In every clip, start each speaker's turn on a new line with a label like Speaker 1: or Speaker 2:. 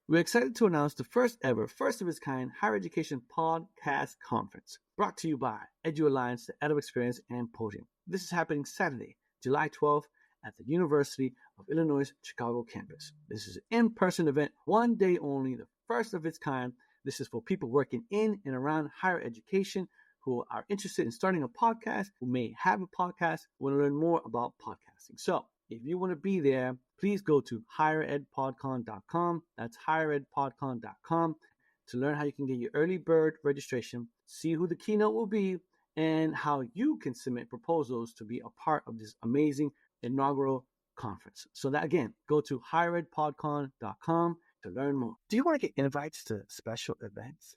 Speaker 1: We're excited to announce the first ever, first of its kind higher education podcast conference brought to you by Edu Alliance, the EdUp Experience, and Podium. This is happening Saturday, July 12th at the University of Illinois Chicago campus. This is an in-person event, one day only, the first of its kind. This is for people working in and around higher education who are interested in starting a podcast, who may have a podcast, want to learn more about podcasting. So if you want to be there, please go to higheredpodcon.com. That's higheredpodcon.com to learn how you can get your early bird registration, see who the keynote will be, and how you can submit proposals to be a part of this amazing inaugural conference. So that, again, go to higheredpodcon.com to learn more. Do you want to get invites to special events?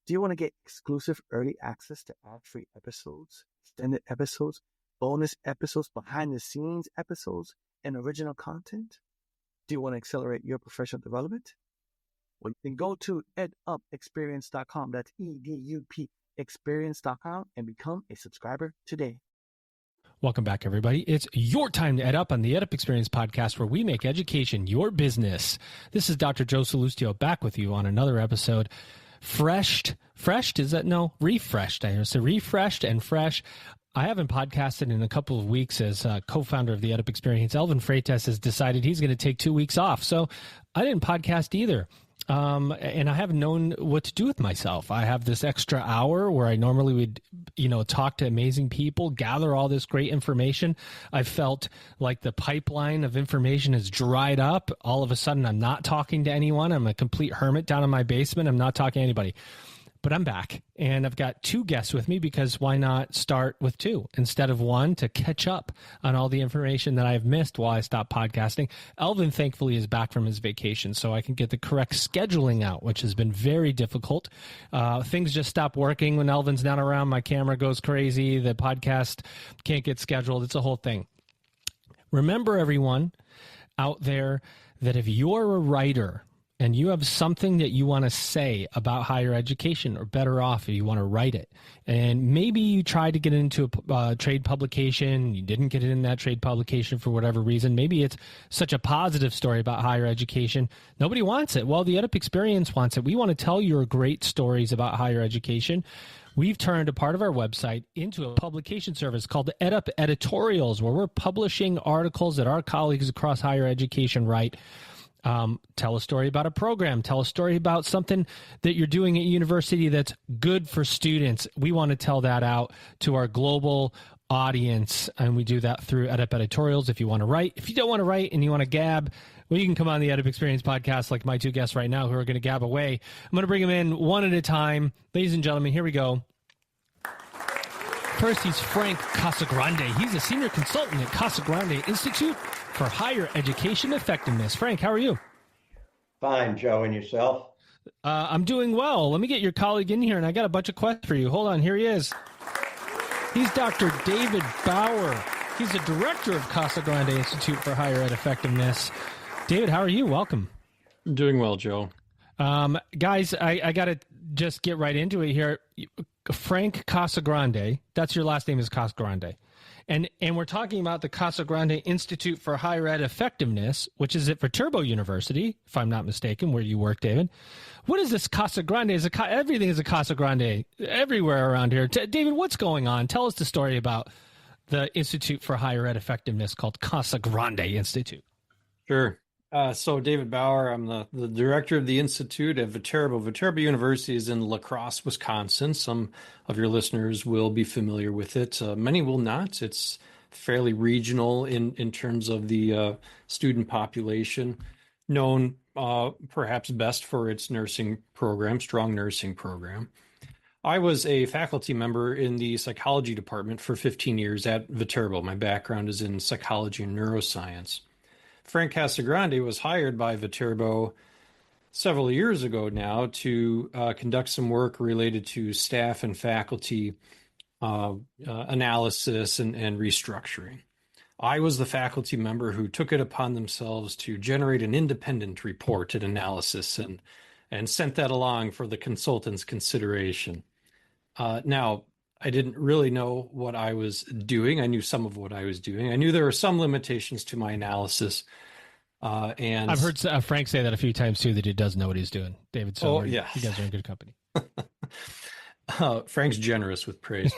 Speaker 1: Do you want to get exclusive early access to ad-free episodes, extended episodes, bonus episodes, behind-the-scenes episodes, and original content? Do you want to accelerate your professional development? Well, you can go to edupexperience.com. That's EDUP experience.com and become a subscriber today.
Speaker 2: Welcome back, everybody. It's your time to Ed Up on the EdUp Experience podcast, where we make education your business. This is Dr. Joe Salustio back with you on another episode. Refreshed and fresh. I haven't podcasted in a couple of weeks as co-founder of the EdUp Experience. Elvin Freitas has decided he's going to take 2 weeks off, so I didn't podcast either. And I haven't known what to do with myself. I have this extra hour where I normally would, talk to amazing people, gather all this great information. I felt like the pipeline of information has dried up. All of a sudden, I'm not talking to anyone. I'm a complete hermit down in my basement. I'm not talking to anybody. But I'm back, and I've got 2 guests with me because why not start with 2 instead of 1 to catch up on all the information that I've missed while I stopped podcasting. Elvin, thankfully, is back from his vacation, so I can get the correct scheduling out, which has been very difficult. Things just stop working when Elvin's not around. My camera goes crazy. The podcast can't get scheduled. It's a whole thing. Remember, everyone out there, that if you're a writer and you have something that you want to say about higher education, or better off, if you want to write it, and maybe you tried to get into a trade publication, you didn't get it in that trade publication for whatever reason, maybe it's such a positive story about higher education, nobody wants it. Well, the EdUp Experience wants it. We want to tell your great stories about higher education. We've turned a part of our website into a publication service called the EdUp Editorials, where we're publishing articles that our colleagues across higher education write. Tell a story about a program. Tell a story about something that you're doing at university that's good for students. We want to tell that out to our global audience, and we do that through EdUp Editorials. If you want to write, if you don't want to write and you want to gab, well, you can come on the EdUp Experience podcast like my 2 guests right now who are going to gab away. I'm going to bring them in one at a time. Ladies and gentlemen, here we go. First, he's Frank Casagrande. He's a senior consultant at Casagrande Institute for Higher Education Effectiveness. Frank, how are you?
Speaker 3: Fine, Joe, and yourself?
Speaker 2: I'm doing well. Let me get your colleague in here, and I got a bunch of questions for you. Hold on, here he is. He's Dr. David Bauer. He's the director of Casagrande Institute for Higher Ed Effectiveness. David, how are you? Welcome.
Speaker 4: I'm doing well, Joe.
Speaker 2: Guys, I got to just get right into it here. Frank Casagrande, that's your last name, is Casagrande. And we're talking about the Casagrande Institute for Higher Ed Effectiveness, which is at Viterbo University, if I'm not mistaken, where you work, David. What is this Casagrande? Everything is a Casagrande everywhere around here. David, what's going on? Tell us the story about the Institute for Higher Ed Effectiveness called Casagrande Institute.
Speaker 4: Sure. So David Bauer, I'm the director of the Institute at Viterbo. Viterbo University is in La Crosse, Wisconsin. Some of your listeners will be familiar with it. Many will not. It's fairly regional in terms of the student population, known perhaps best for its nursing program, strong nursing program. I was a faculty member in the psychology department for 15 years at Viterbo. My background is in psychology and neuroscience. Frank Casagrande was hired by Viterbo several years ago now to conduct some work related to staff and faculty analysis and restructuring. I was the faculty member who took it upon themselves to generate an independent report and analysis and sent that along for the consultant's consideration. Now, I didn't really know what I was doing. I knew some of what I was doing. I knew there were some limitations to my analysis, And
Speaker 2: I've heard Frank say that a few times too, that he does know what he's doing, David. So you guys are in good company.
Speaker 4: Frank's generous with praise.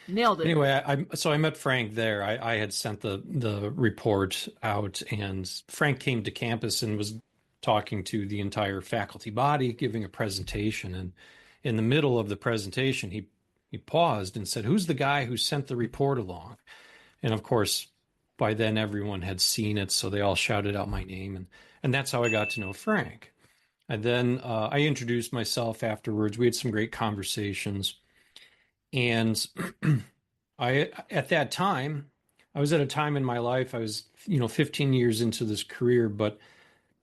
Speaker 5: Nailed it.
Speaker 4: Anyway, I met Frank there. I had sent the report out, and Frank came to campus and was talking to the entire faculty body, giving a presentation. And in the middle of the presentation, he paused and said, "Who's the guy who sent the report along?" And of course, by then everyone had seen it, so they all shouted out my name, and that's how I got to know Frank. And then I introduced myself afterwards. We had some great conversations. And at that time, I was at a time in my life, I was, 15 years into this career, but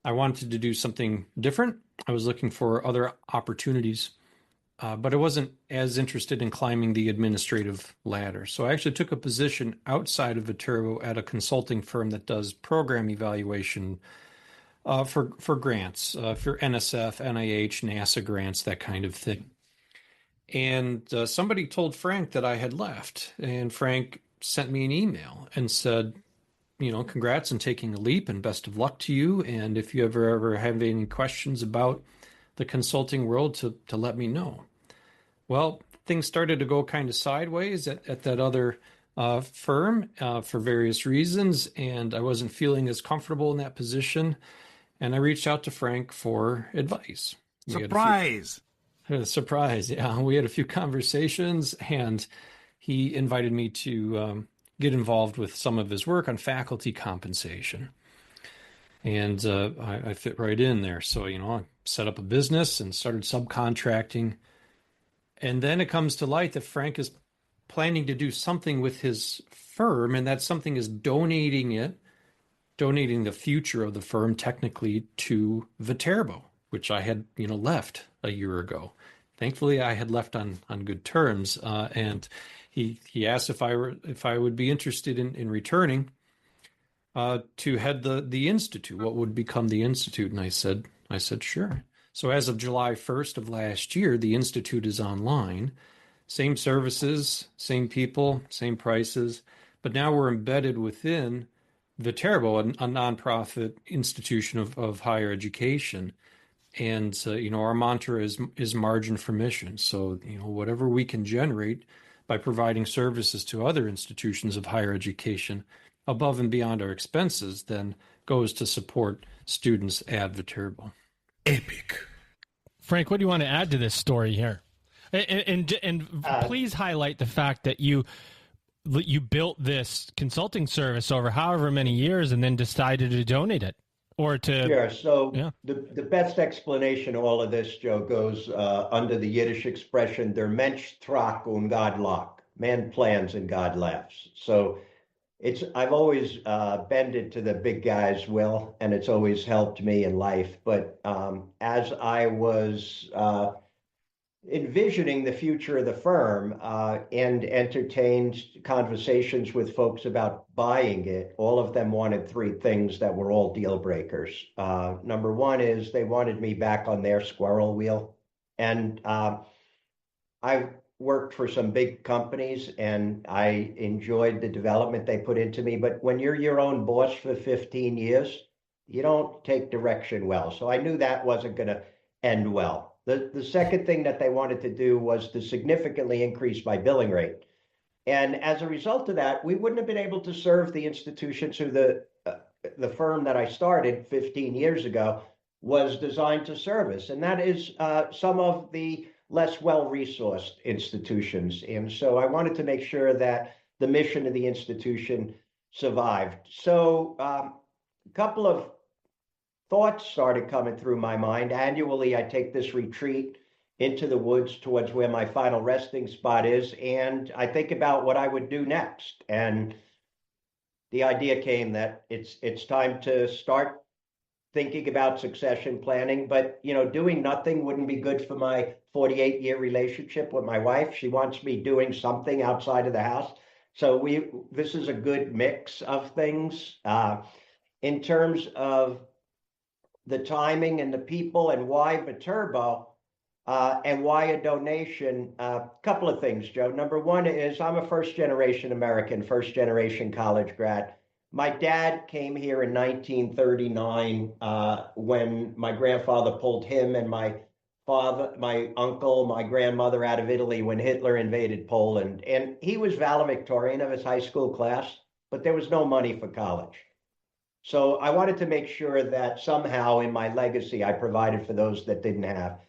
Speaker 4: I wanted to do something different. I was looking for other opportunities, but I wasn't as interested in climbing the administrative ladder. So I actually took a position outside of Viterbo at a consulting firm that does program evaluation for grants, for NSF, NIH, NASA grants, that kind of thing. And somebody told Frank that I had left, and Frank sent me an email and said, congrats on taking a leap and best of luck to you. And if you ever have any questions about the consulting world, to let me know. Well, things started to go kind of sideways at that other firm for various reasons, and I wasn't feeling as comfortable in that position. And I reached out to Frank for advice.
Speaker 6: Surprise!
Speaker 4: Surprise, yeah. We had a few conversations, and he invited me to get involved with some of his work on faculty compensation. And I fit right in there. So, I set up a business and started subcontracting. And then it comes to light that Frank is planning to do something with his firm, and that something is donating the future of the firm technically to Viterbo, which I had, left a year ago. Thankfully, I had left on good terms, and he asked if I would be interested in returning to head the institute, what would become the institute, and I said sure. So as of July 1st of last year, the institute is online, same services, same people, same prices, but now we're embedded within Viterbo, a nonprofit institution of higher education. And, our mantra is margin for mission. So, whatever we can generate by providing services to other institutions of higher education above and beyond our expenses then goes to support students at Viterbo.
Speaker 6: Epic.
Speaker 2: Frank, what do you want to add to this story here? And please highlight the fact that you built this consulting service over however many years and then decided to donate it.
Speaker 3: Sure. So the best explanation of all of this, Joe, goes under the Yiddish expression, der Mensch tragt und God lacht. Man plans and God laughs. So I've always bended to the big guy's will, and it's always helped me in life. But as I was envisioning the future of the firm and entertained conversations with folks about buying it, all of them wanted three things that were all deal breakers. Number one is they wanted me back on their squirrel wheel. And I've worked for some big companies and I enjoyed the development they put into me. But when you're your own boss for 15 years, you don't take direction well. So I knew that wasn't going to end well. The second thing that they wanted to do was to significantly increase my billing rate. And as a result of that, we wouldn't have been able to serve the institutions who the firm that I started 15 years ago was designed to service. And that is some of the less well-resourced institutions. And so I wanted to make sure that the mission of the institution survived. So a couple of thoughts started coming through my mind. Annually, I take this retreat into the woods towards where my final resting spot is, and I think about what I would do next. And the idea came that it's time to start thinking about succession planning, but doing nothing wouldn't be good for my 48-year relationship with my wife. She wants me doing something outside of the house. So this is a good mix of things. In terms of the timing and the people and why Viterbo and why a donation, a couple of things, Joe. Number one is I'm a first-generation American, first-generation college grad. My dad came here in 1939 when my grandfather pulled him and my father, my uncle, my grandmother out of Italy when Hitler invaded Poland. And he was valedictorian of his high school class, but there was no money for college. So I wanted to make sure that somehow in my legacy, I provided for those that didn't have.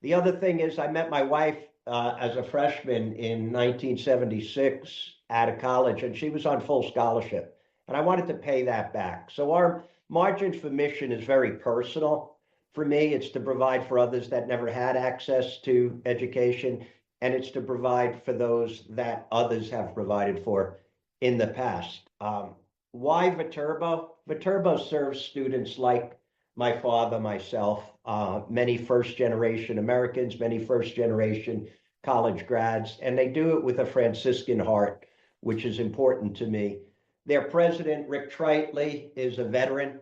Speaker 3: The other thing is I met my wife as a freshman in 1976 at a college, and she was on full scholarship. And I wanted to pay that back. So our margin for mission is very personal. For me, it's to provide for others that never had access to education, and it's to provide for those that others have provided for in the past. Why Viterbo? Viterbo serves students like my father, myself, many first generation Americans, many first generation college grads, and they do it with a Franciscan heart, which is important to me. Their president, Rick Tritley, is a veteran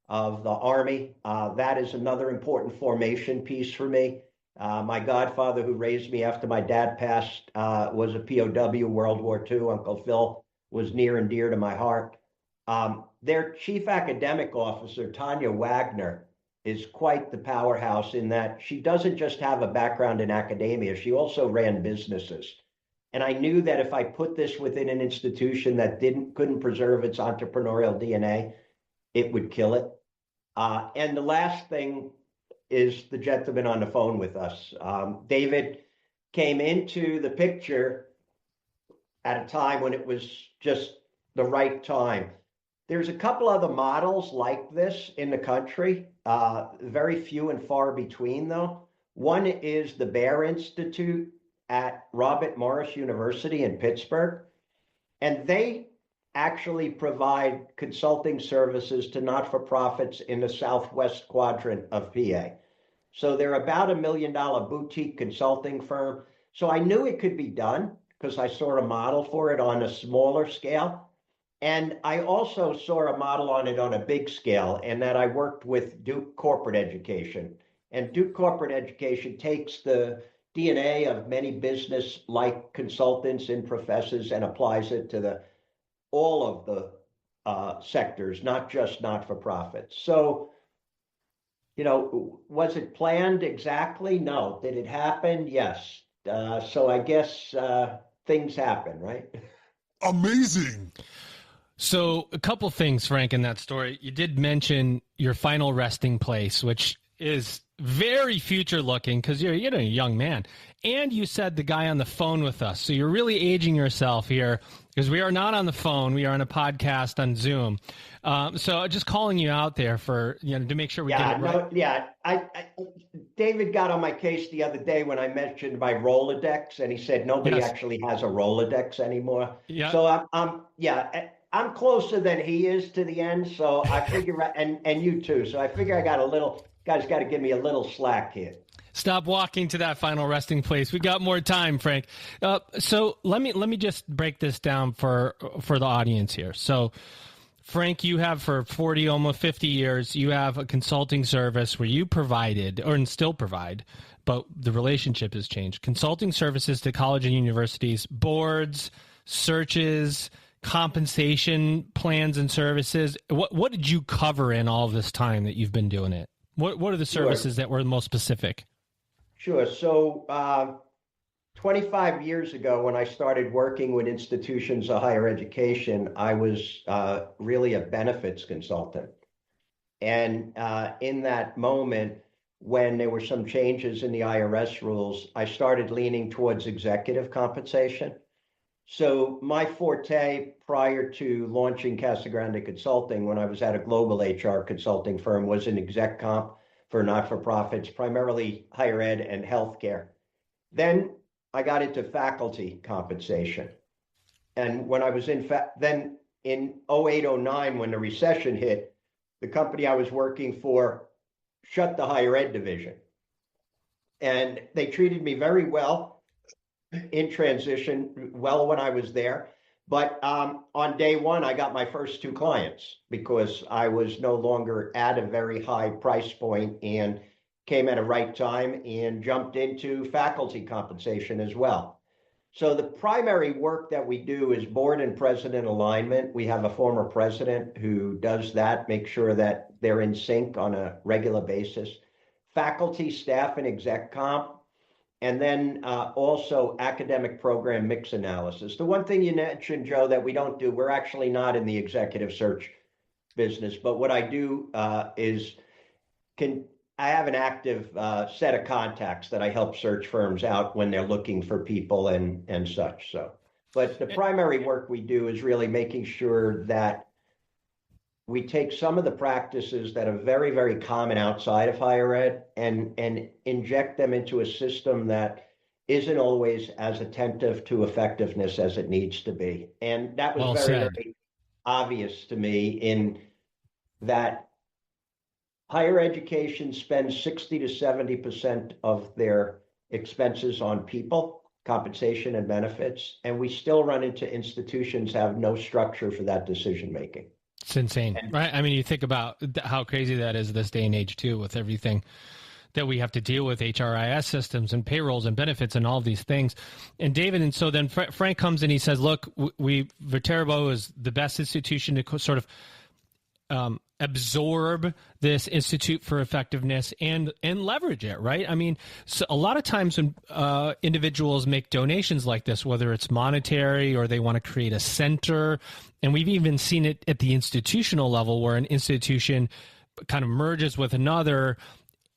Speaker 3: of the Army. That is another important formation piece for me. My godfather, who raised me after my dad passed, was a POW, World War II. Uncle Phil was near and dear to my heart. Their chief academic officer, Tanya Wagner, is quite the powerhouse in that she doesn't just have a background in academia, she also ran businesses. And I knew that if I put this within an institution that couldn't preserve its entrepreneurial DNA, it would kill it. And the last thing is the gentleman on the phone with us. David came into the picture at a time when it was just the right time. There's a couple other models like this in the country, very few and far between though. One is the Bear Institute at Robert Morris University in Pittsburgh, and they actually provide consulting services to not-for-profits in the southwest quadrant of PA. So they're about $1 million boutique consulting firm. So I knew it could be done because I saw a model for it on a smaller scale. And I also saw a model on it on a big scale, and that I worked with Duke Corporate Education. And Duke Corporate Education takes the DNA of many business-like consultants and professors and applies it to all of the sectors, not just not-for-profits. So, was it planned exactly? No. Did it happen? Yes. So I guess things happen, right?
Speaker 6: Amazing.
Speaker 2: So a couple things, Frank, in that story. You did mention your final resting place, which is very future looking because you're a young man. And you said the guy on the phone with us. So you're really aging yourself here because we are not on the phone. We are on a podcast on Zoom. So just calling you out there for, to make sure we get it right.
Speaker 3: I David got on my case the other day when I mentioned my Rolodex, and he said nobody actually has a Rolodex anymore.
Speaker 2: Yeah.
Speaker 3: So I'm closer than he is to the end. So I figure, and you too. So I figure I got guys got to give me a little slack here.
Speaker 2: Stop walking to that final resting place. We got more time, Frank. So let me just break this down for the audience here. So, Frank, you have for 40, almost 50 years, you have a consulting service where you provided, or still provide, but the relationship has changed. Consulting services to college and universities, boards, searches, compensation plans and services. What did you cover in all of this time that you've been doing it? What are the services that were most specific?
Speaker 3: Sure. So 25 years ago, when I started working with institutions of higher education, I was really a benefits consultant. And in that moment, when there were some changes in the IRS rules, I started leaning towards executive compensation. So my forte prior to launching Casagrande Consulting, when I was at a global HR consulting firm, was an exec comp for not-for-profits, primarily higher ed and healthcare. Then I got into faculty compensation. And when I was then in 08, 09, when the recession hit, the company I was working for shut the higher ed division. And they treated me very well in transition, well when I was there. But on day one, I got my first 2 clients because I was no longer at a very high price point and came at a right time and jumped into faculty compensation as well. So the primary work that we do is board and president alignment. We have a former president who does that, make sure that they're in sync on a regular basis. Faculty, staff, and exec comp, and then also academic program mix analysis. The one thing you mentioned, Joe, that we don't do, we're actually not in the executive search business, but what I do is I have an active set of contacts that I help search firms out when they're looking for people and such. So, but the primary work we do is really making sure that we take some of the practices that are very, very common outside of higher ed and inject them into a system that isn't always as attentive to effectiveness as it needs to be. And that was very obvious to me in that higher education spends 60 to 70% of their expenses on people, compensation and benefits, and we still run into institutions have no structure for that decision making.
Speaker 2: It's insane, right? I mean, you think about how crazy that is this day and age too, with everything that we have to deal with, HRIS systems and payrolls and benefits and all of these things. And David, and so then Frank comes and he says, look, Viterbo is the best institution to sort of absorb this Institute for Effectiveness and leverage it, right? I mean, so a lot of times when individuals make donations like this, whether it's monetary or they want to create a center, and we've even seen it at the institutional level where an institution kind of merges with another,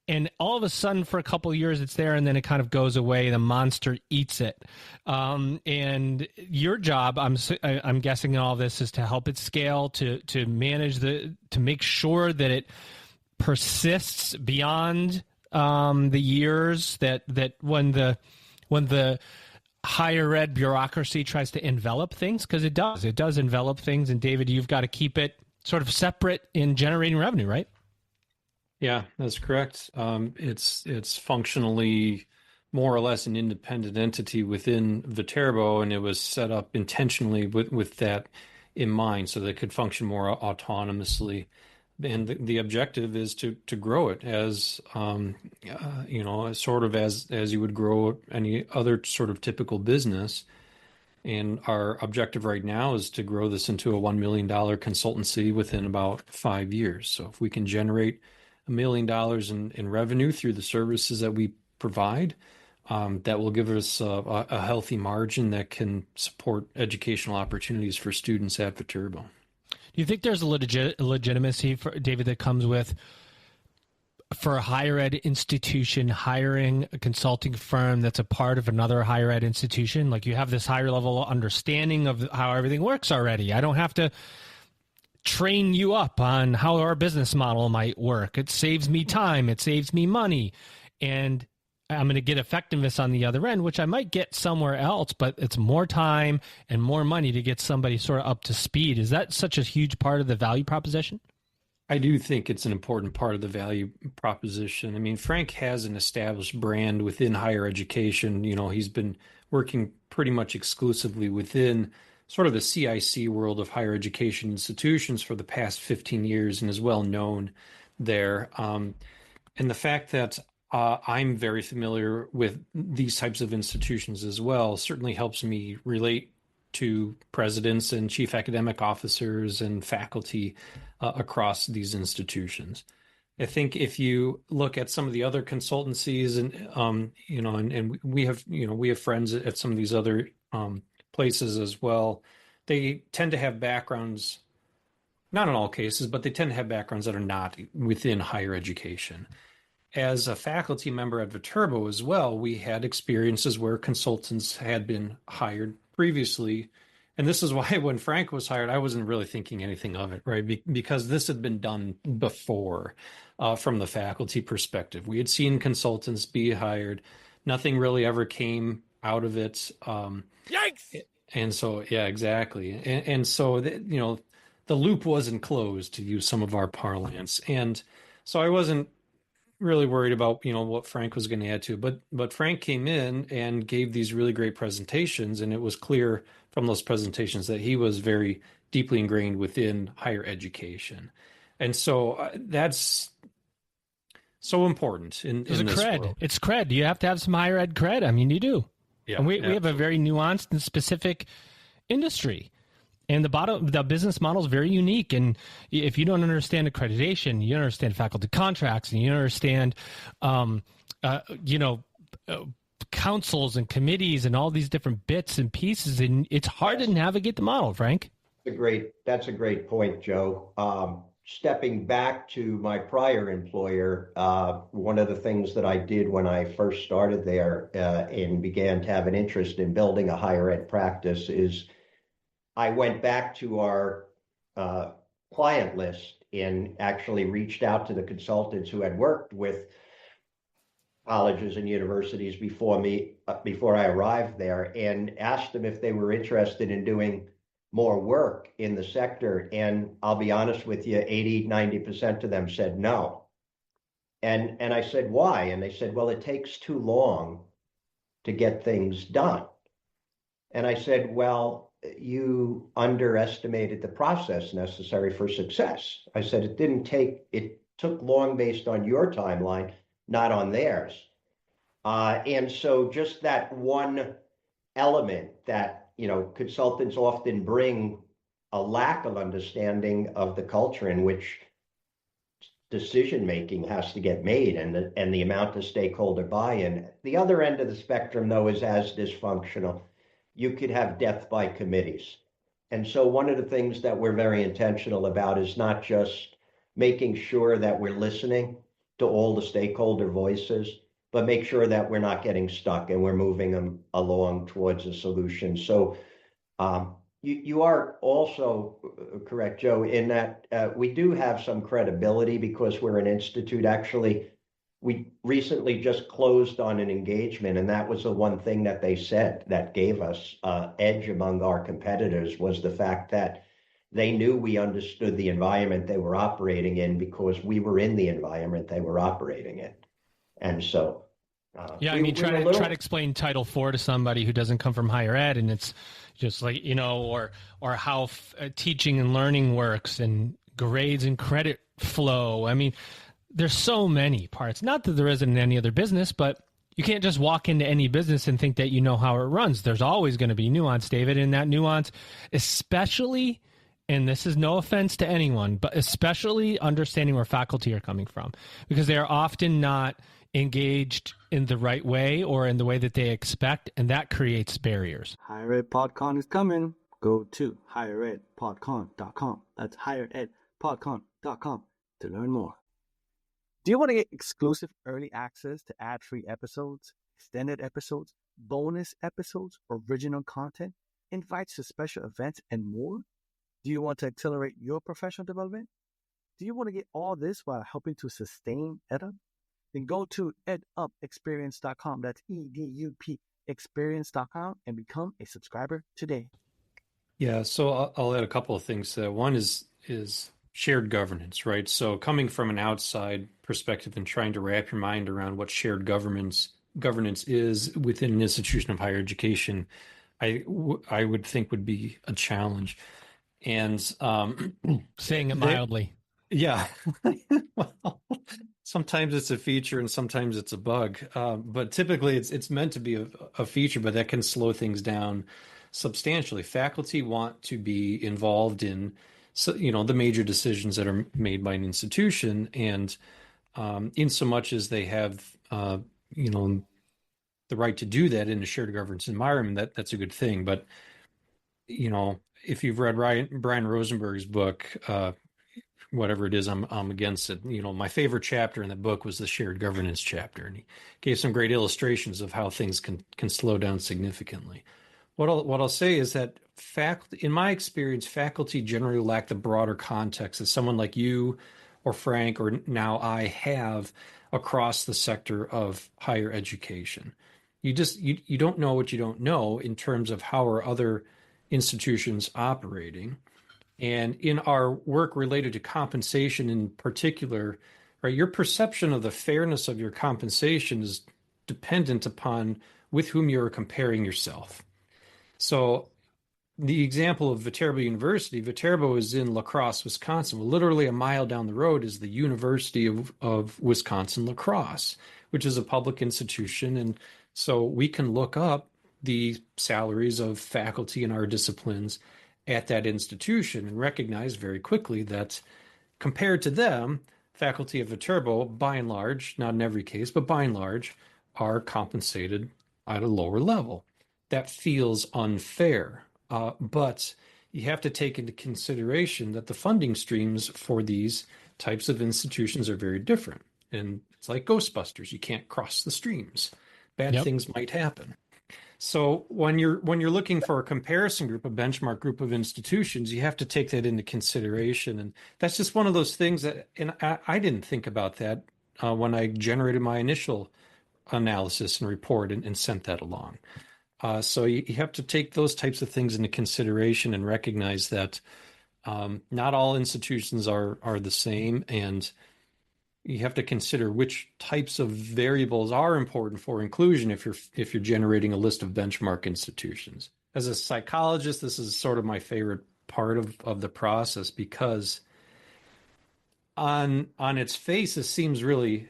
Speaker 2: and all of a sudden for a couple of years it's there and then it kind of goes away. The monster eats it. And your job, I'm guessing in all this, is to help it scale, to manage to make sure that it persists beyond the years that when the higher ed bureaucracy tries to envelop things, because it does envelop things. And David, you've got to keep it sort of separate in generating revenue, right?
Speaker 4: Yeah, that's correct. It's functionally more or less an independent entity within Viterbo, and it was set up intentionally with that in mind, so that it could function more autonomously. And the objective is to grow it as sort of as you would grow any other sort of typical business. And our objective right now is to grow this into a $1 million consultancy within about 5 years. So if we can generate $1 million in revenue through the services that we provide, that will give us a healthy margin that can support educational opportunities for students at Viterbo.
Speaker 2: Do you think there's a legitimacy, for David, that comes with, for a higher ed institution hiring a consulting firm that's a part of another higher ed institution? Like, you have this higher level understanding of how everything works already. I don't have to train you up on how our business model might work. It saves me time. It saves me money. And I'm going to get effectiveness on the other end, which I might get somewhere else, but it's more time and more money to get somebody sort of up to speed. Is that such a huge part of the value proposition?
Speaker 4: I do think it's an important part of the value proposition. I mean, Frank has an established brand within higher education. You know, he's been working pretty much exclusively within sort of the CIC world of higher education institutions for the past 15 years and is well known there. And the fact that I'm very familiar with these types of institutions as well certainly helps me relate to presidents and chief academic officers and faculty across these institutions. I think if you look at some of the other consultancies and we have friends at some of these other places as well, they tend to have backgrounds, not in all cases, but they tend to have backgrounds that are not within higher education. As a faculty member at Viterbo as well, we had experiences where consultants had been hired previously. And this is why when Frank was hired, I wasn't really thinking anything of it, right? Because this had been done before from the faculty perspective. We had seen consultants be hired. Nothing really ever came out of it.
Speaker 2: Yikes!
Speaker 4: And so, yeah, exactly. And so, the loop wasn't closed, to use some of our parlance. And so I wasn't really worried about, what Frank was going to add to. But Frank came in and gave these really great presentations, and it was clear from those presentations that he was very deeply ingrained within higher education. And so that's so important in this
Speaker 2: cred.
Speaker 4: world.
Speaker 2: It's cred. You have to have some higher ed cred. I mean, you do.
Speaker 4: Yeah,
Speaker 2: And we have a very nuanced and specific industry. And the business model is very unique. And if you don't understand accreditation, you don't understand faculty contracts, and you don't understand, councils and committees and all these different bits and pieces, and it's hard to navigate the model, Frank.
Speaker 3: That's a great point, Joe. Stepping back to my prior employer, one of the things that I did when I first started there and began to have an interest in building a higher ed practice is I went back to our client list and actually reached out to the consultants who had worked with colleges and universities before I arrived there, and asked them if they were interested in doing more work in the sector. And I'll be honest with you, 80-90% of them said no. And I said, why? And they said, well, it takes too long to get things done. And I said, well, you underestimated the process necessary for success. I said, it took long based on your timeline, not on theirs. And so just that one element that, consultants often bring a lack of understanding of the culture in which decision-making has to get made and the amount of stakeholder buy-in. The other end of the spectrum, though, is as dysfunctional. You could have death by committees. And so one of the things that we're very intentional about is not just making sure that we're listening to all the stakeholder voices, but make sure that we're not getting stuck and we're moving them along towards a solution. So you are also correct, Joe, in that we do have some credibility because we're an institute. Actually, we recently just closed on an engagement, and that was the one thing that they said that gave us edge among our competitors was the fact that they knew we understood the environment they were operating in because we were in the environment they were operating in. And so
Speaker 2: try to explain Title IV to somebody who doesn't come from higher ed, and it's just like, or how teaching and learning works and grades and credit flow. I mean, there's so many parts. Not that there isn't in any other business, but you can't just walk into any business and think that you know how it runs. There's always going to be nuance, David, and that nuance, especially, and this is no offense to anyone, but especially understanding where faculty are coming from, because they are often not engaged in the right way or in the way that they expect, and that creates barriers.
Speaker 1: Higher Ed PodCon is coming. Go to higheredpodcon.com. That's higheredpodcon.com to learn more. Do you want to get exclusive early access to ad-free episodes, extended episodes, bonus episodes, original content, invites to special events, and more? Do you want to accelerate your professional development? Do you want to get all this while helping to sustain EdUp? Then go to edupexperience.com. That's EDUP experience.com and become a subscriber today.
Speaker 4: Yeah, so I'll add a couple of things. One is shared governance, right? So coming from an outside perspective and trying to wrap your mind around what shared governance is within an institution of higher education, I would think would be a challenge. And
Speaker 2: saying it mildly.
Speaker 4: Yeah. Well, sometimes it's a feature and sometimes it's a bug. But typically it's meant to be a feature, but that can slow things down substantially. Faculty want to be involved in the major decisions that are made by an institution, and in so much as they have the right to do that in a shared governance environment, that's a good thing. But if you've read Brian Rosenberg's book, whatever it is, I'm against it. My favorite chapter in the book was the shared governance chapter, and he gave some great illustrations of how things can slow down significantly. What I'll say is that in my experience, faculty generally lack the broader context that someone like you or Frank or now I have across the sector of higher education. You don't know what you don't know in terms of how are other institutions operating. And in our work related to compensation in particular, right, your perception of the fairness of your compensation is dependent upon with whom you're comparing yourself. So the example of Viterbo University, Viterbo is in La Crosse, Wisconsin. Well, literally a mile down the road is the University of Wisconsin La Crosse, which is a public institution. And so we can look up the salaries of faculty in our disciplines at that institution and recognize very quickly that compared to them, faculty at Viterbo, by and large, not in every case, but by and large, are compensated at a lower level. That feels unfair, but you have to take into consideration that the funding streams for these types of institutions are very different. And it's like Ghostbusters. You can't cross the streams. Bad things might happen. So when you're looking for a comparison group, a benchmark group of institutions, you have to take that into consideration. And that's just one of those things that, and I didn't think about that when I generated my initial analysis and report and sent that along. So you have to take those types of things into consideration and recognize that not all institutions are the same, and you have to consider which types of variables are important for inclusion if you're generating a list of benchmark institutions. As a psychologist, this is sort of my favorite part of the process, because on its face, it seems really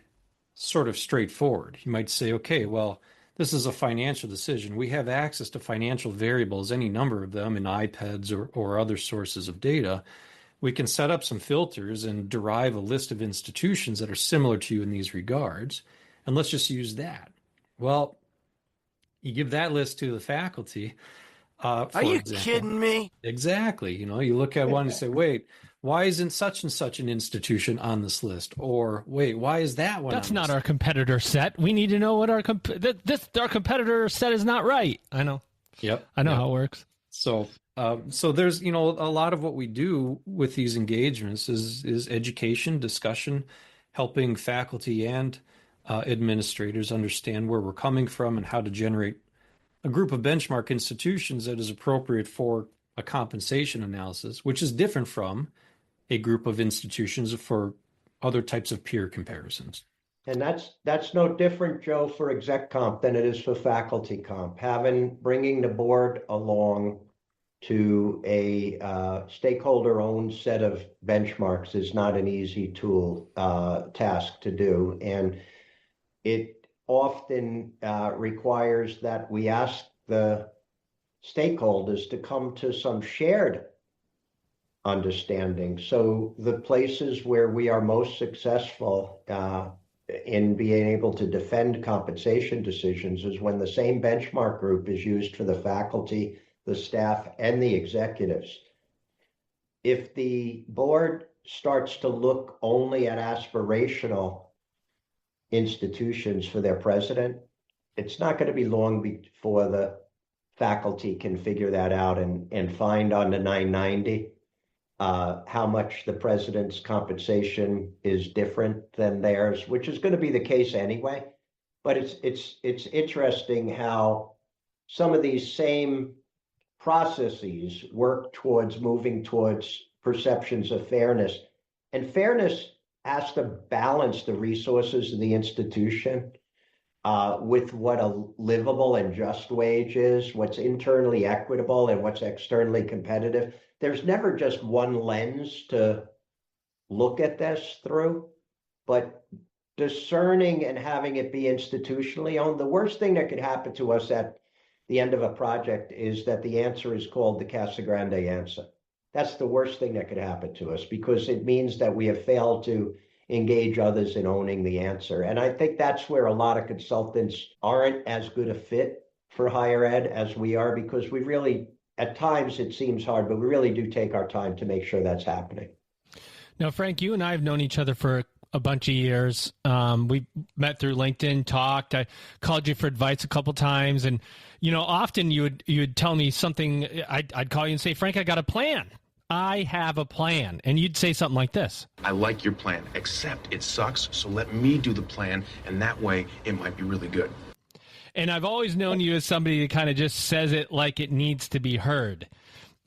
Speaker 4: sort of straightforward. You might say, okay, well, this is a financial decision. We have access to financial variables, any number of them in iPads or other sources of data. We can set up some filters and derive a list of institutions that are similar to you in these regards. And let's just use that. Well, you give that list to the faculty.
Speaker 7: Are you kidding me?
Speaker 4: Exactly. You look at one and say, wait, why isn't such and such an institution on this list? Or wait, why is that one?
Speaker 2: That's not our competitor set. We need to know what our competitor set is not right. I know.
Speaker 4: Yep.
Speaker 2: I know how it works.
Speaker 4: So there's, a lot of what we do with these engagements is education, discussion, helping faculty and administrators understand where we're coming from and how to generate a group of benchmark institutions that is appropriate for a compensation analysis, which is different from a group of institutions for other types of peer comparisons.
Speaker 3: And that's no different, Joe, for exec comp than it is for faculty comp. Bringing the board along to a stakeholder-owned set of benchmarks is not an easy task to do. And it often requires that we ask the stakeholders to come to some shared understanding. So the places where we are most successful in being able to defend compensation decisions is when the same benchmark group is used for the faculty, the staff, and the executives. If the board starts to look only at aspirational institutions for their president, it's not going to be long before the faculty can figure that out and find on the 990 how much the president's compensation is different than theirs, which is going to be the case anyway. But it's interesting how some of these same processes work towards moving towards perceptions of fairness. And fairness has to balance the resources of the institution with what a livable and just wage is, what's internally equitable and what's externally competitive. There's never just one lens to look at this through, but discerning and having it be institutionally owned. The worst thing that could happen to us at the end of a project is that the answer is called the Casagrande answer. That's the worst thing that could happen to us, because it means that we have failed to engage others in owning the answer. And I think that's where a lot of consultants aren't as good a fit for higher ed as we are, because we really, at times it seems hard, but we really do take our time to make sure that's happening.
Speaker 2: Now, Frank, you and I have known each other for a bunch of years. We met through LinkedIn, talked. I called you for advice a couple times, and often you would tell me something. I'd call you and say, Frank, I got a plan. I have a plan. And you'd say something like this:
Speaker 8: I like your plan, except it sucks, so let me do the plan, and that way it might be really good.
Speaker 2: And I've always known you as somebody that kind of just says it like it needs to be heard,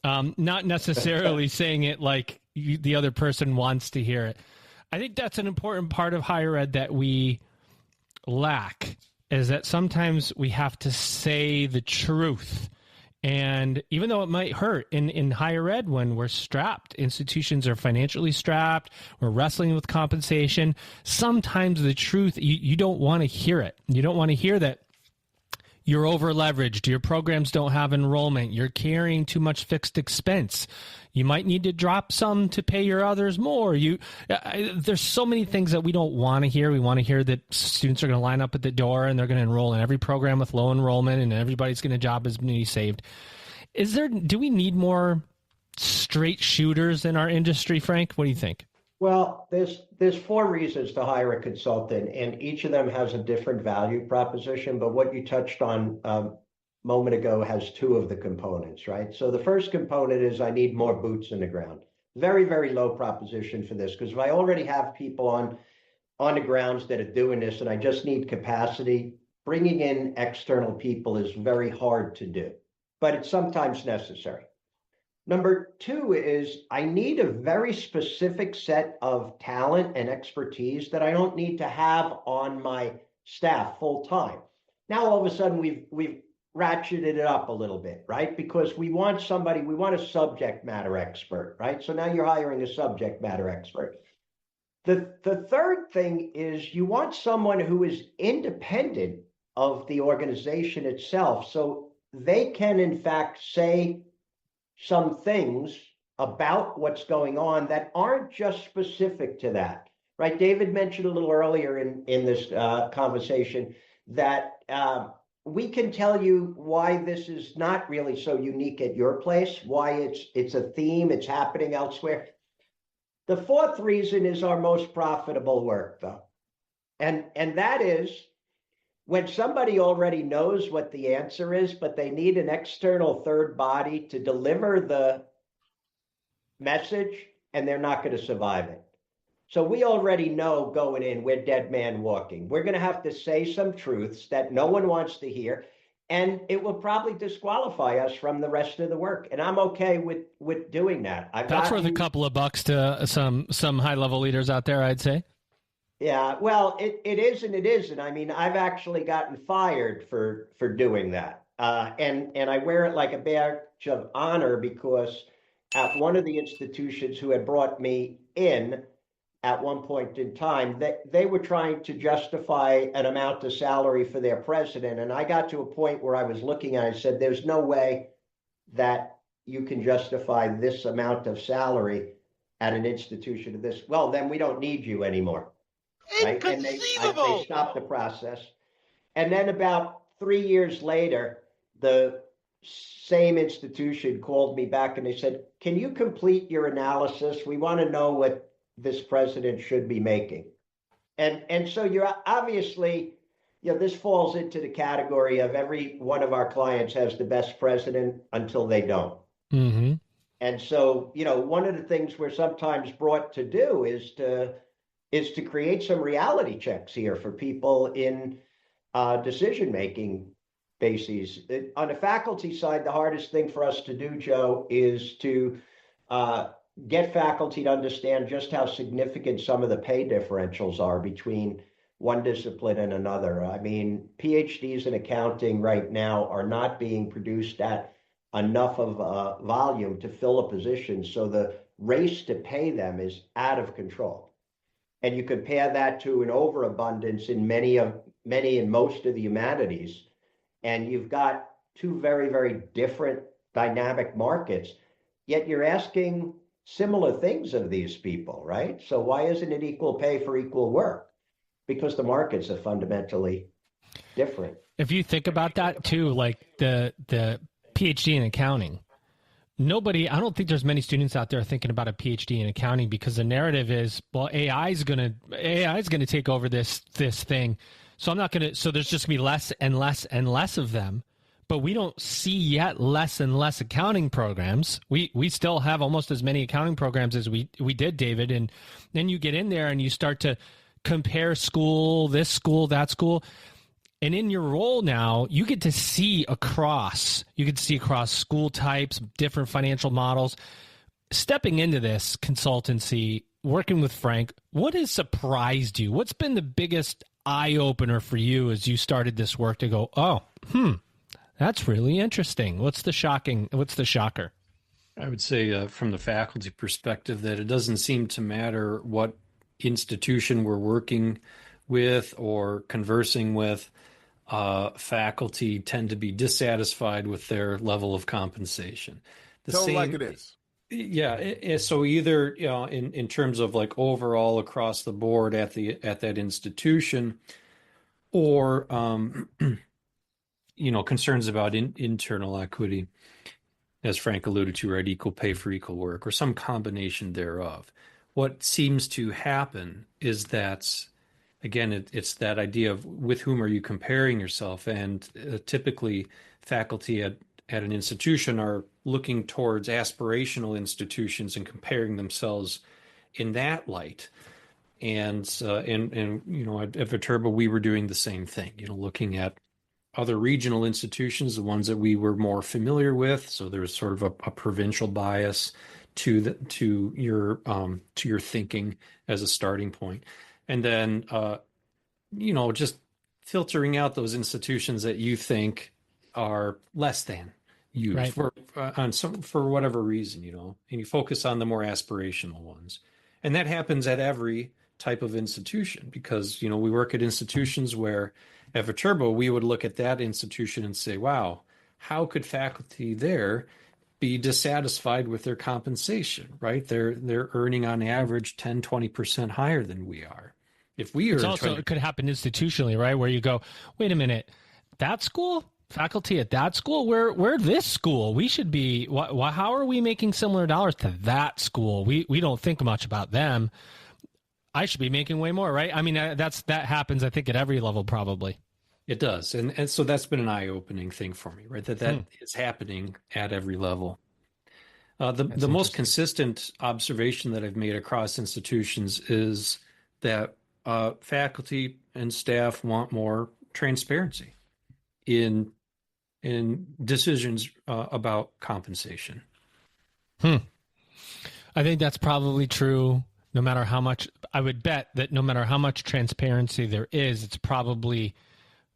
Speaker 2: not necessarily saying it like the other person wants to hear it. I think that's an important part of higher ed that we lack, is that sometimes we have to say the truth. And even though it might hurt in higher ed, when we're strapped, institutions are financially strapped, we're wrestling with compensation, sometimes the truth, you don't want to hear it. You don't want to hear that You're over leveraged. Your programs don't have enrollment. You're carrying too much fixed expense. You might need to drop some to pay your others more. There's so many things that we don't want to hear. We want to hear that students are going to line up at the door and they're going to enroll in every program with low enrollment and everybody's going to job as many saved. Do we need more straight shooters in our industry, Frank? What do you think?
Speaker 3: Well, there's 4 reasons to hire a consultant, and each of them has a different value proposition. But what you touched on a moment ago has 2 of the components, right? So the first component is I need more boots in the ground. Very, very low proposition for this, because if I already have people on the grounds that are doing this and I just need capacity, bringing in external people is very hard to do, but it's sometimes necessary. Number 2 is I need a very specific set of talent and expertise that I don't need to have on my staff full time. Now, all of a sudden, we've ratcheted it up a little bit, right? Because we want a subject matter expert, right? So now you're hiring a subject matter expert. The third thing is you want someone who is independent of the organization itself, so they can, in fact, say some things about what's going on that aren't just specific to that, right? David mentioned a little earlier in this conversation that we can tell you why this is not really so unique at your place, why it's a theme, it's happening elsewhere. The 4th reason is our most profitable work, though. And that is when somebody already knows what the answer is, but they need an external third body to deliver the message, and they're not going to survive it. So we already know going in, we're dead man walking. We're going to have to say some truths that no one wants to hear, and it will probably disqualify us from the rest of the work. And I'm okay with doing that.
Speaker 2: That's worth a couple of bucks to some high-level leaders out there, I'd say.
Speaker 3: Yeah, well, it is and it isn't. I mean, I've actually gotten fired for doing that. And I wear it like a badge of honor, because at one of the institutions who had brought me in at one point in time, they were trying to justify an amount of salary for their president. And I got to a point where I was looking at it and said, there's no way that you can justify this amount of salary at an institution of this. Well, then we don't need you anymore. Right? And they stopped the process. And then about 3 years later, the same institution called me back and they said, can you complete your analysis? We want to know what this president should be making. And so you're obviously, this falls into the category of every one of our clients has the best president until they don't.
Speaker 2: Mm-hmm.
Speaker 3: And so, one of the things we're sometimes brought to do is to create some reality checks here for people in decision-making bases. On the faculty side, the hardest thing for us to do, Joe, is to get faculty to understand just how significant some of the pay differentials are between one discipline and another. I mean, PhDs in accounting right now are not being produced at enough of a volume to fill a position, so the race to pay them is out of control. And you compare that to an overabundance in many and most of the humanities, and you've got 2 very, very different dynamic markets, yet you're asking similar things of these people, right? So why isn't it equal pay for equal work? Because the markets are fundamentally different.
Speaker 2: If you think about that too, like the PhD in accounting, I don't think there's many students out there thinking about a PhD in accounting, because the narrative is, well, AI is going to take over this thing. So so there's just going to be less and less and less of them. But we don't see yet less and less accounting programs. We still have almost as many accounting programs as we did, David. And then you get in there and you start to compare this school, that school. And in your role now, you get to see across school types, different financial models. Stepping into this consultancy, working with Frank, what has surprised you? What's been the biggest eye-opener for you as you started this work to go, that's really interesting? What's the shocker?
Speaker 4: I would say from the faculty perspective that it doesn't seem to matter what institution we're working with or conversing with. faculty tend to be dissatisfied with their level of compensation.
Speaker 6: Tell it like it is.
Speaker 4: Yeah. So either, in terms of like overall across the board at that institution, or concerns about internal equity, as Frank alluded to, right? Equal pay for equal work, or some combination thereof. What seems to happen is that, again, it's that idea of with whom are you comparing yourself, and typically faculty at an institution are looking towards aspirational institutions and comparing themselves in that light. And at Viterbo, we were doing the same thing, looking at other regional institutions, the ones that we were more familiar with. So there was sort of a provincial bias to your thinking as a starting point, and then just filtering out those institutions that you think are less than you, right, for whatever reason, and you focus on the more aspirational ones, and that happens at every type of institution, because we work at institutions where at Viterbo we would look at that institution and say, wow, how could faculty there be dissatisfied with their compensation, right? They're earning on average 10-20% higher than we are. If we are
Speaker 2: it could happen institutionally, right? Where you go, wait a minute, that school, faculty at that school, we're this school, we should be, how are we making similar dollars to that school? We don't think much about them. I should be making way more, right? I mean, that happens, I think, at every level, probably.
Speaker 4: It does. And so that's been an eye-opening thing for me, right? That is happening at every level. The most consistent observation that I've made across institutions is that faculty and staff want more transparency in decisions about compensation.
Speaker 2: I think that's probably true. No matter how much, I would bet that no matter how much transparency there is, it's probably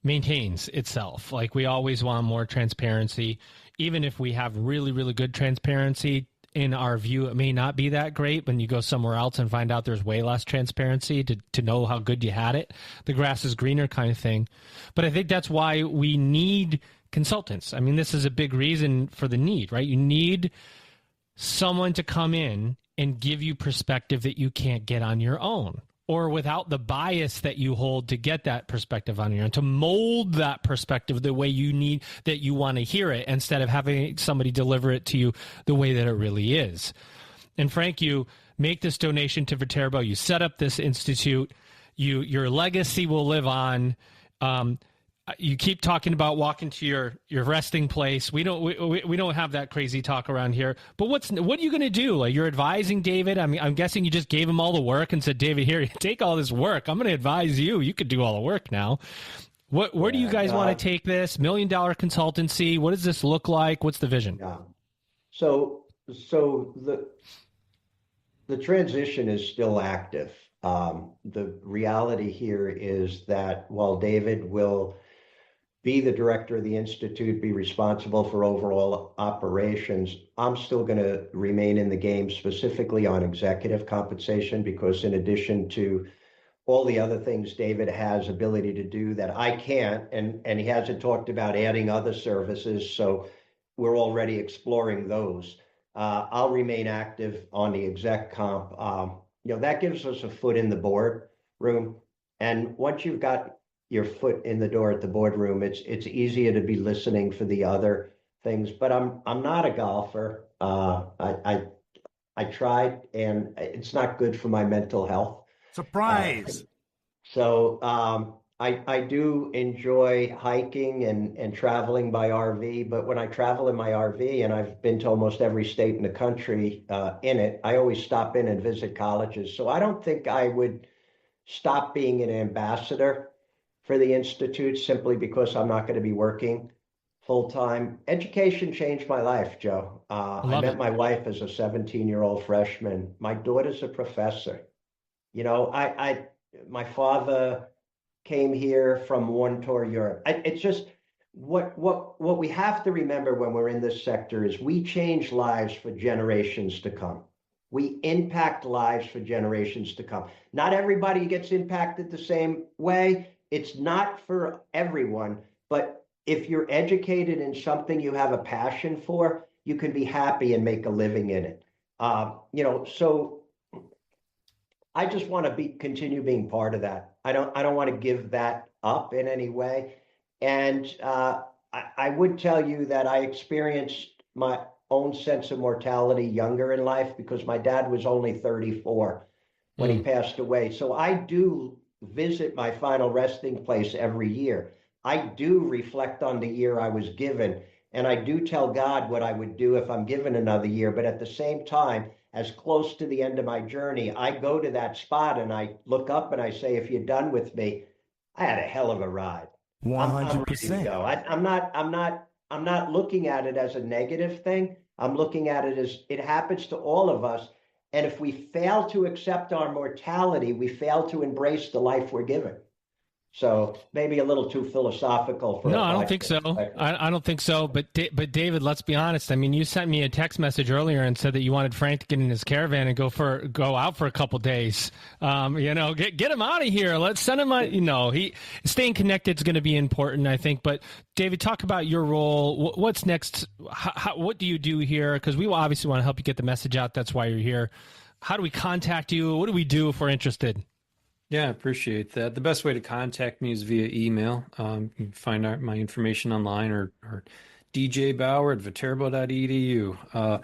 Speaker 2: maintains itself. Like, we always want more transparency. Even if we have really, really good transparency, in our view, it may not be that great when you go somewhere else and find out there's way less transparency to know how good you had it. The grass is greener kind of thing. But I think that's why we need consultants. I mean, this is a big reason for the need, right? You need someone to come in and give you perspective that you can't get on your own, or without the bias that you hold to get that perspective on your own, to mold that perspective the way you need, that you want to hear it, instead of having somebody deliver it to you the way that it really is. And Frank, you make this donation to Viterbo, you set up this institute, your legacy will live on. You keep talking about walking to your resting place. We don't have that crazy talk around here. But what are you going to do? Like, you're advising David. I mean, I'm guessing you just gave him all the work and said, David, here, take all this work. I'm going to advise you. You could do all the work now. Where do you guys want to take this? $1 million consultancy? What does this look like? What's the vision?
Speaker 3: Yeah. So the transition is still active. The reality here is that while David will be the director of the Institute, be responsible for overall operations, I'm still going to remain in the game, specifically on executive compensation, because in addition to all the other things David has ability to do that I can't, and he hasn't talked about adding other services, so we're already exploring those. I'll remain active on the exec comp. That gives us a foot in the board room. And once you've got your foot in the door at the boardroom, it's easier to be listening for the other things. But I'm not a golfer. I tried, and it's not good for my mental health.
Speaker 6: Surprise!
Speaker 3: So I do enjoy hiking and traveling by RV. But when I travel in my RV, and I've been to almost every state in the country in it, I always stop in and visit colleges. So I don't think I would stop being an ambassador for the Institute simply because I'm not going to be working full-time. Education changed my life, Joe. I met my wife as a 17-year-old freshman. My daughter's a professor. My father came here from one tour Europe. It's just what we have to remember when we're in this sector is we change lives for generations to come. We impact lives for generations to come. Not everybody gets impacted the same way. it's not for everyone, but if you're educated in something you have a passion for, you can be happy and make a living in it. So I just want to continue being part of that. I don't want to give that up in any way. And I would tell you that I experienced my own sense of mortality younger in life because my dad was only 34 when he passed away. So I do visit my final resting place every year. I do reflect on the year I was given, and I do tell God what I would do if I'm given another year. But at the same time, as close to the end of my journey, I go to that spot and I look up and I say, if you're done with me, I had a hell of a ride.
Speaker 6: 100%.
Speaker 3: I'm not looking at it as a negative thing. I'm looking at it as it happens to all of us. And if we fail to accept our mortality, we fail to embrace the life we're given. So maybe a little too philosophical for
Speaker 2: No, I don't think so. I don't think so. But David, let's be honest. I mean, you sent me a text message earlier and said that you wanted Frank to get in his caravan and go out for a couple days. Get him out of here. Let's send him. Staying connected is going to be important, I think. But David, talk about your role. What's next? What do you do here? Because we obviously want to help you get the message out. That's why you're here. How do we contact you? What do we do if we're interested?
Speaker 4: Yeah, I appreciate that. The best way to contact me is via email. You can find out my information online or djbauer@viterbo.edu.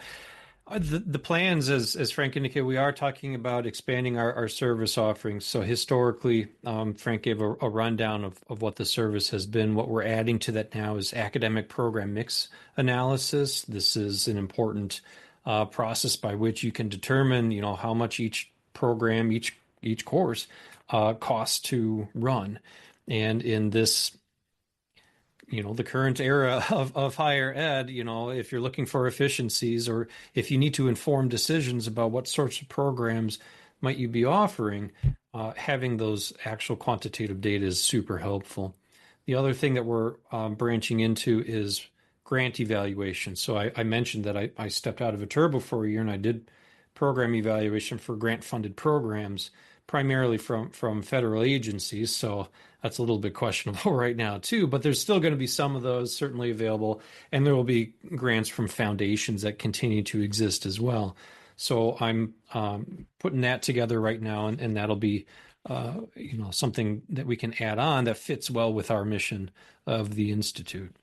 Speaker 4: The plans, as Frank indicated, we are talking about expanding our service offerings. So historically, Frank gave a rundown of what the service has been. What we're adding to that now is academic program mix analysis. This is an important process by which you can determine, how much each program, each course costs to run. And in this, the current era of higher ed, if you're looking for efficiencies or if you need to inform decisions about what sorts of programs might you be offering, having those actual quantitative data is super helpful. The other thing that we're branching into is grant evaluation. So I mentioned that I stepped out of Viterbo for a year and I did program evaluation for grant-funded programs, primarily from federal agencies. So that's a little bit questionable right now too, but there's still going to be some of those certainly available. And there will be grants from foundations that continue to exist as well. So I'm putting that together right now, and that'll be something that we can add on that fits well with our mission of the Institute.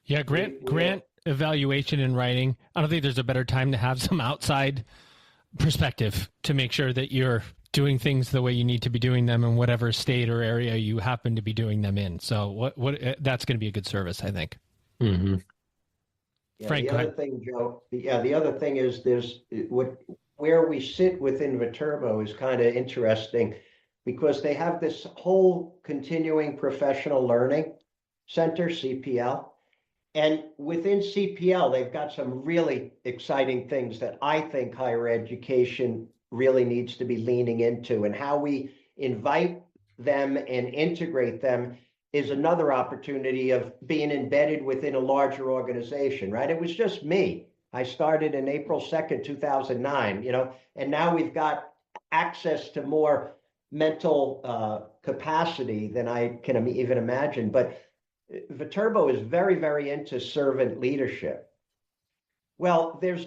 Speaker 2: Yeah, grant evaluation and writing. I don't think there's a better time to have some outside perspective to make sure that you're doing things the way you need to be doing them in whatever state or area you happen to be doing them in. So that's going to be a good service, I think.
Speaker 3: Mm-hmm. Yeah,
Speaker 2: Frank,
Speaker 3: the other thing, Joe. The other thing is where we sit within Viterbo is kind of interesting because they have this whole continuing professional learning center, CPL. And within CPL, they've got some really exciting things that I think higher education really needs to be leaning into, and how we invite them and integrate them is another opportunity of being embedded within a larger organization, right? It was just me. I started in April 2nd, 2009, and now we've got access to more mental capacity than I can even imagine. But Viterbo is very, very into servant leadership. Well, there's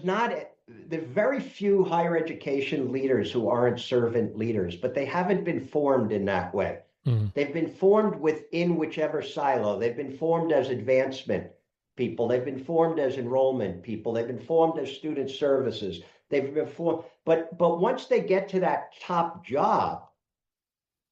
Speaker 3: very few higher education leaders who aren't servant leaders, but they haven't been formed in that way. Mm-hmm. They've been formed within whichever silo. They've been formed as advancement people. They've been formed as enrollment people. They've been formed as student services. They've been formed, but once they get to that top job,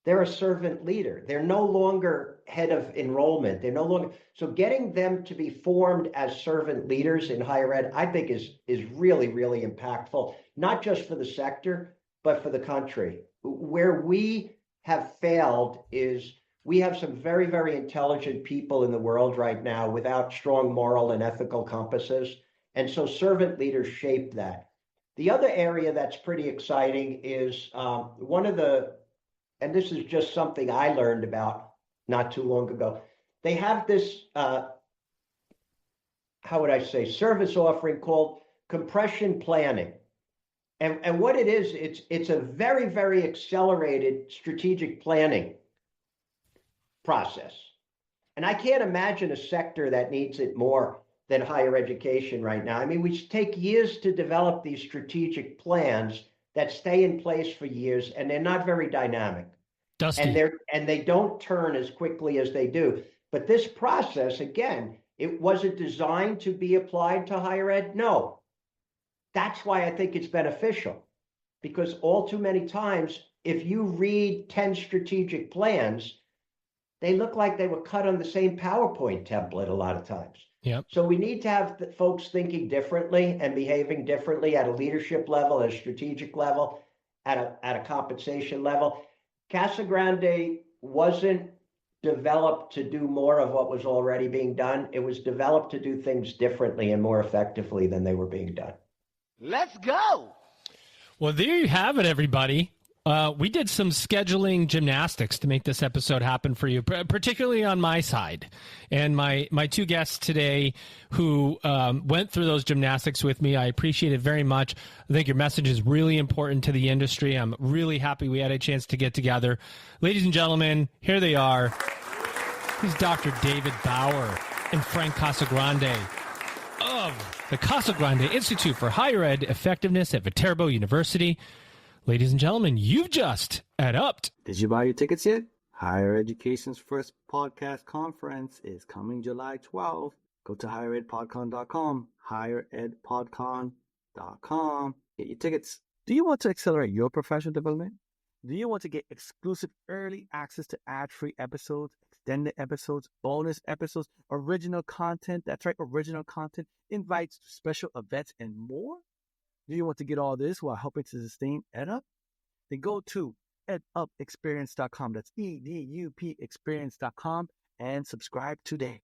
Speaker 3: they're a servant leader. They're no longer head of enrollment. They're no longer. So getting them to be formed as servant leaders in higher ed, I think is really, really impactful, not just for the sector, but for the country. Where we have failed is we have some very, very intelligent people in the world right now without strong moral and ethical compasses. And so servant leaders shape that. The other area that's pretty exciting is and this is just something I learned about not too long ago. They have this, service offering called compression planning. And what it is, it's a very, very accelerated strategic planning process. And I can't imagine a sector that needs it more than higher education right now. I mean, we take years to develop these strategic plans that stay in place for years, and they're not very dynamic.
Speaker 2: Dusty.
Speaker 3: And they don't turn as quickly as they do. But this process, again, was it designed to be applied to higher ed? No. That's why I think it's beneficial, because all too many times, if you read 10 strategic plans, they look like they were cut on the same PowerPoint template a lot of times.
Speaker 2: Yep.
Speaker 3: So we need to have the folks thinking differently and behaving differently at a leadership level, at a strategic level, at a compensation level. Casagrande wasn't developed to do more of what was already being done. It was developed to do things differently and more effectively than they were being done.
Speaker 7: Let's go.
Speaker 2: Well, there you have it, everybody. We did some scheduling gymnastics to make this episode happen for you, particularly on my side. And my two guests today who went through those gymnastics with me, I appreciate it very much. I think your message is really important to the industry. I'm really happy we had a chance to get together. Ladies and gentlemen, here they are. He's Dr. David Bauer and Frank Casagrande of the Casagrande Institute for Higher Ed Effectiveness at Viterbo University. Ladies and gentlemen, you've just upped.
Speaker 1: Did you buy your tickets yet? Higher Education's first podcast conference is coming July 12th. Go to higheredpodcon.com, higheredpodcon.com. Get your tickets. Do you want to accelerate your professional development? Do you want to get exclusive early access to ad-free episodes, extended episodes, bonus episodes, original content? That's right, original content, invites to special events, and more? Do you want to get all this while helping to sustain EdUp? Then go to edupexperience.com. That's EDUP experience.com and subscribe today.